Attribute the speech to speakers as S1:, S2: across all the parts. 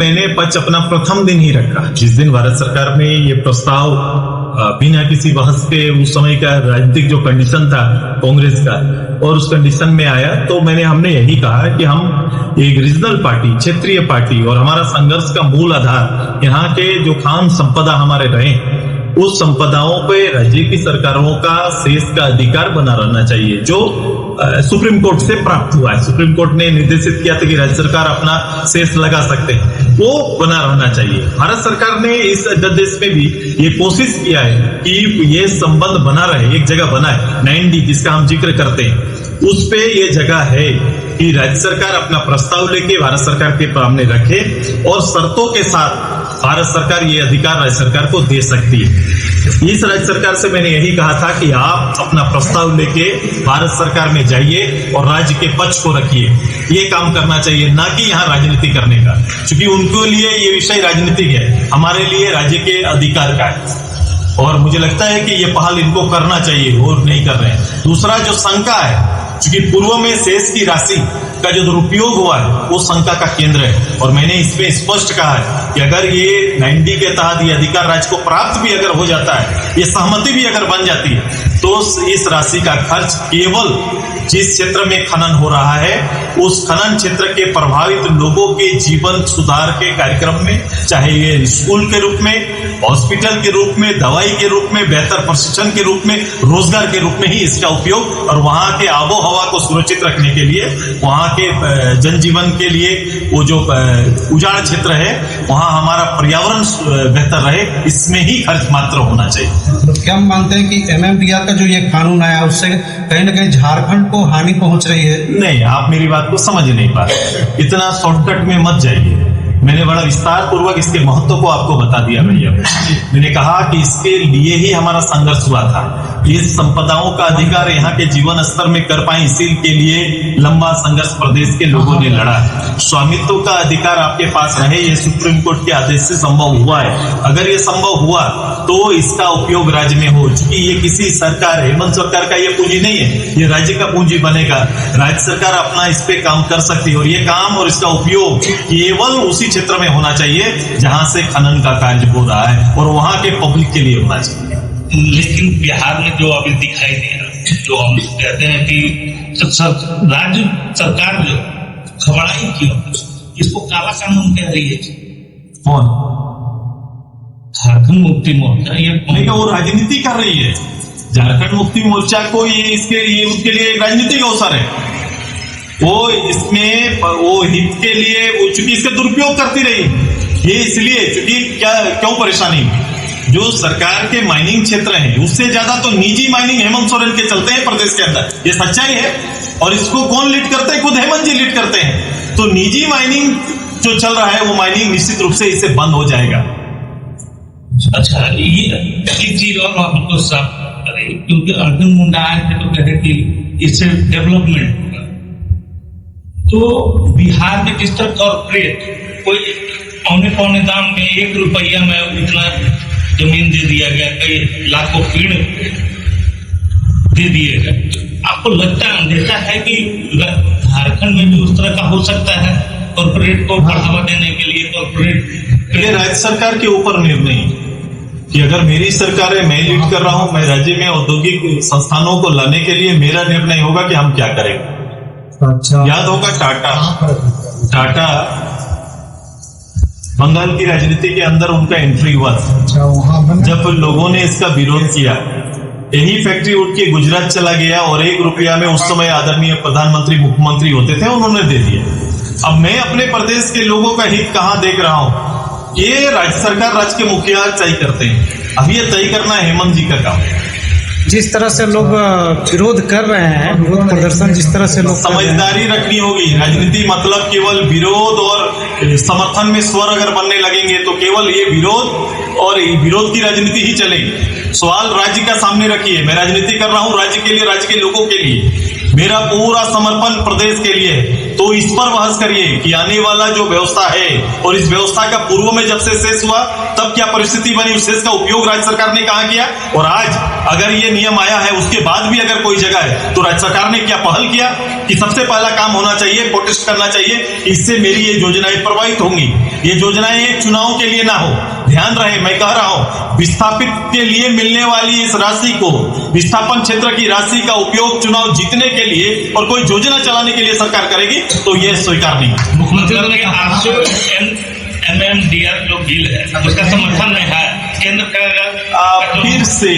S1: मैंने पक्ष अपना प्रथम दिन ही रखा। जिस दिन भारत सरकार में ये प्रस्ताव बिना किसी बहस के उस समय का राजनीतिक जो कंडीशन था कांग्रेस का और उस कंडीशन में आया, तो हमने यही कहा कि हम एक रीजनल पार्टी, क्षेत्रीय पार्टी, और हमारा संघर्ष का मूल आधार यहाँ के जो खान संपदा हमारे रहे उस संपदाओं पे राज्य की सरकारों का शेष का अधिकार बना रहना चाहिए, जो सुप्रीम कोर्ट से प्राप्त हुआ है। सुप्रीम कोर्ट ने निर्देशित किया था कि राज्य सरकार अपना शेष लगा सकते हैं, वो बना रहना चाहिए। भारत सरकार ने इस अध्यादेश में भी ये कोशिश किया है कि ये संबंध बना रहे, एक जगह बना है 9D जिसका हम जिक्र करते हैं, उस पे ये जगह है कि राज्य सरकार अपना प्रस्ताव लेके भारत सरकार के सामने रखे और शर्तों के साथ भारत सरकार ये अधिकार राज्य सरकार को दे सकती है। इस राज्य सरकार से मैंने यही कहा था कि आप अपना प्रस्ताव लेके भारत सरकार में जाइए और राज्य के पक्ष को रखिए। ये काम करना चाहिए, ना कि यहाँ राजनीति करने का, क्योंकि उनके लिए ये विषय राजनीतिक है, हमारे लिए राज्य के अधिकार का है। और मुझे लगता है कि ये पहल इनको करना चाहिए और नहीं कर रहे हैं। दूसरा जो शंका है, क्योंकि पूर्व में शेष की राशि का जो दुरुपयोग हुआ है वो शंका का केंद्र है, और मैंने इसमें स्पष्ट कहा है कि अगर ये 9D के तहत ये अधिकार राज्य को प्राप्त भी अगर हो जाता है, ये सहमति भी अगर बन जाती है, तो इस राशि का खर्च केवल जिस क्षेत्र में खनन हो रहा है उस खनन क्षेत्र के प्रभावित लोगों के जीवन सुधार के कार्यक्रम में, चाहे ये स्कूल के रूप में, हॉस्पिटल के रूप में, दवाई के रूप में, बेहतर प्रशिक्षण के रूप में, रोजगार के रूप में ही इसका उपयोग, और वहां के आबो हवा को सुरक्षित रखने के लिए, वहां के जनजीवन के लिए, वो जो उजाड़ क्षेत्र है वहां हमारा पर्यावरण बेहतर रहे, इसमें ही खर्च मात्र होना चाहिए।
S2: तो क्या हम मानते हैं कि MMDR का जो ये कानून आया उससे कहीं ना कहीं झारखंड को हानि पहुंच रही है?
S1: नहीं, आप मेरी बात को समझ नहीं पा रहे, इतना शॉर्टकट में मत जाइए। मैंने बड़ा विस्तार पूर्वक इसके महत्व को आपको बता दिया भैया। मैंने कहा कि इसके लिए ही हमारा संघर्ष हुआ था, इस संपदाओं का अधिकार यहाँ के जीवन स्तर में कर पाए, इसी के लिए लंबा संघर्ष प्रदेश के लोगों ने लड़ा है। स्वामित्व का अधिकार आपके पास रहे, ये सुप्रीम कोर्ट के आदेश से संभव हुआ है। अगर ये संभव हुआ तो इसका उपयोग राज्य में हो, चूंकि ये किसी सरकार, हेमंत सरकार का ये पूंजी नहीं है, ये राज्य का पूंजी बनेगा। राज्य सरकार अपना इस पे काम कर सकती है, और ये काम और इसका उपयोग केवल उसी क्षेत्र में होना चाहिए जहां से खनन का कार्य हो रहा है, और वहां के पब्लिक के लिए होना चाहिए।
S3: लेकिन बिहार में जो अभी दिखाई दे रहा है, जो हम कहते हैं कि राज्य सरकार जो घबराई क्यों, इसको काला कानून कह रही है।
S1: कौन?
S3: झारखंड मुक्ति मोर्चा। ये
S1: नहीं, वो राजनीति कर रही है। झारखंड मुक्ति मोर्चा को ये उसके लिए एक राजनीतिक अवसर है, वो इसमें वो हित के लिए, वो चूंकि इसका दुरुपयोग करती रही, ये इसलिए चूंकि क्यों परेशानी, जो सरकार के माइनिंग क्षेत्र हैं उससे ज्यादा तो निजी माइनिंग हेमंत सोरेन के चलते हैं प्रदेश के अंदर, ये सच्चाई है। और इसको कौन लीड करते हैं? खुद हेमंत जी लीड करते हैं। तो निजी माइनिंग जो चल रहा है वो माइनिंग निश्चित रूप से इससे बंद हो जाएगा।
S3: अच्छा, ये एक चीज और आपको साफ करे, क्योंकि अर्जुन मुंडा आए थे तो कहे कि इससे डेवलपमेंट होगा, तो बिहार में जिस तरह कॉर्पोरेट कोई पौने दाम में 1 रुपया में इतना जमीन दे दिया गया, कई लाखों पेड़ दे दिए गए, आपको लगता है, अंदेशा है कि झारखंड में भी उस तरह का हो सकता है कॉर्पोरेट को बढ़ावा देने के लिए? कॉर्पोरेट
S1: ये राज्य सरकार के ऊपर निर्णय कि अगर मेरी सरकार है, मैं लीड कर रहा हूं, मैं राज्य में औद्योगिक संस्थानों को लाने के लिए मेरा निर्णय होगा कि हम क्या करेंगे।
S2: अच्छा,
S1: याद होगा टाटा बंगाल की राजनीति के अंदर उनका एंट्री हुआ था।
S2: अच्छा, वहां
S1: जब लोगों ने इसका विरोध किया, यही फैक्ट्री उठ के गुजरात चला गया और 1 रुपया में उस समय आदरणीय प्रधानमंत्री, मुख्यमंत्री होते थे, उन्होंने दे दिया। अब मैं अपने प्रदेश के लोगों का हित कहां देख रहा हूं? ये राज्य सरकार, राज्य के मुखिया तय करते हैं। अब ये तय करना हेमंत जी का काम है।
S2: जिस तरह से लोग विरोध कर रहे हैं, विरोध प्रदर्शन जिस तरह से लोग
S1: समझदारी रखनी होगी। राजनीति मतलब केवल विरोध और समर्थन में स्वर अगर बनने लगेंगे तो केवल ये विरोध और विरोध की राजनीति ही चलेगी। सवाल राज्य का सामने रखिए, मैं राजनीति कर रहा हूं राज्य के लिए, राज्य के लोगों के लिए, मेरा पूरा समर्पण प्रदेश के लिए है। तो इस पर बहस करिए कि आने वाला जो व्यवस्था है और इस व्यवस्था का पूर्व में जब से शेष हुआ तब क्या परिस्थिति बनी, उस शेष का उपयोग राज्य सरकार ने कहाँ किया, और आज अगर ये नियम आया है उसके बाद भी अगर कोई जगह है तो राज्य सरकार ने क्या पहल किया कि सबसे पहला काम होना चाहिए, प्रोटेस्ट करना चाहिए, इससे मेरी ये योजनाएं प्रभावित होंगी। ये योजनाएं चुनाव के लिए ना हो, ध्यान रहे मैं कह रहा हूं, विस्थापित के लिए मिलने वाली इस राशि को, विस्थापन क्षेत्र की राशि का उपयोग चुनाव जीतने के लिए और कोई योजना चलाने के लिए सरकार करेगी तो ये स्वीकार नहीं।
S3: मुख्यमंत्री ने आपसे MMDR जो बिल है उसका समर्थन में है, केंद्र का
S1: आप फिर से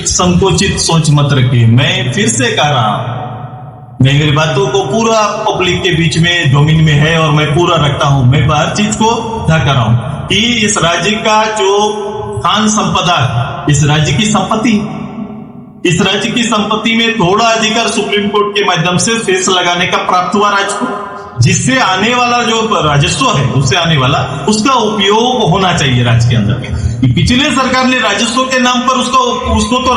S1: संकोचित सोच मत रखिए, मैं फिर से कह रहा हूं, मेरी बातों को पूरा पब्लिक के बीच में डोमेन में है और मैं पूरा रखता हूं, मैं हर चीज को ढक रहा हूं कि इस राज्य का जो खान संपदा है, इस राज्य की संपत्ति, इस राज्य की संपत्ति में थोड़ा अधिकार सुप्रीम कोर्ट के माध्यम से फेस लगाने का प्राप्त हुआ राज्य को, जिससे आने वाला जो राजस्व है उससे आने वाला उसका उपयोग होना चाहिए राज्य के अंदर। पिछले सरकार ने राजस्व के नाम पर उसको तो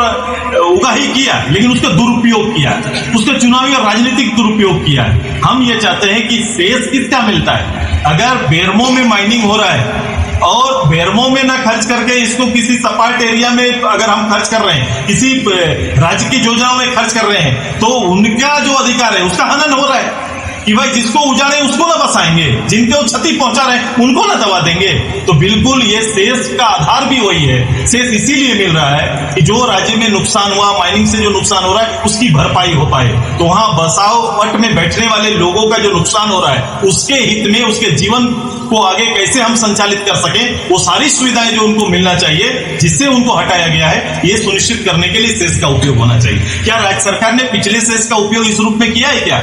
S1: उगा ही किया, लेकिन उसका दुरुपयोग किया, उसका चुनावी और राजनीतिक दुरुपयोग किया। हम ये चाहते हैं कि शेष किसका मिलता है। अगर बेरमो में माइनिंग हो रहा है और बेरमो में ना खर्च करके इसको किसी सपाट एरिया में अगर हम खर्च कर रहे हैं, किसी राज्य की योजनाओं में खर्च कर रहे हैं, तो उनका जो अधिकार है उसका हनन हो रहा है कि भाई जिसको उजाड़े उसको ना बसाएंगे, जिनको क्षति पहुंचा रहे हैं उनको ना दबा देंगे। तो बिल्कुल ये शेष का आधार भी वही है। शेष इसीलिए मिल रहा है कि जो राज्य में नुकसान हुआ, माइनिंग से जो नुकसान हो रहा है उसकी भरपाई हो पाए। तो वहां बसाव पट में बैठने वाले लोगों का जो नुकसान हो रहा है उसके हित में, उसके जीवन को आगे कैसे हम संचालित कर सकें, वो सारी सुविधाएं जो उनको मिलना चाहिए जिससे उनको हटाया गया है, ये सुनिश्चित करने के लिए शेष का उपयोग होना चाहिए। क्या राज्य सरकार ने पिछले शेष का उपयोग इस रूप में किया है क्या?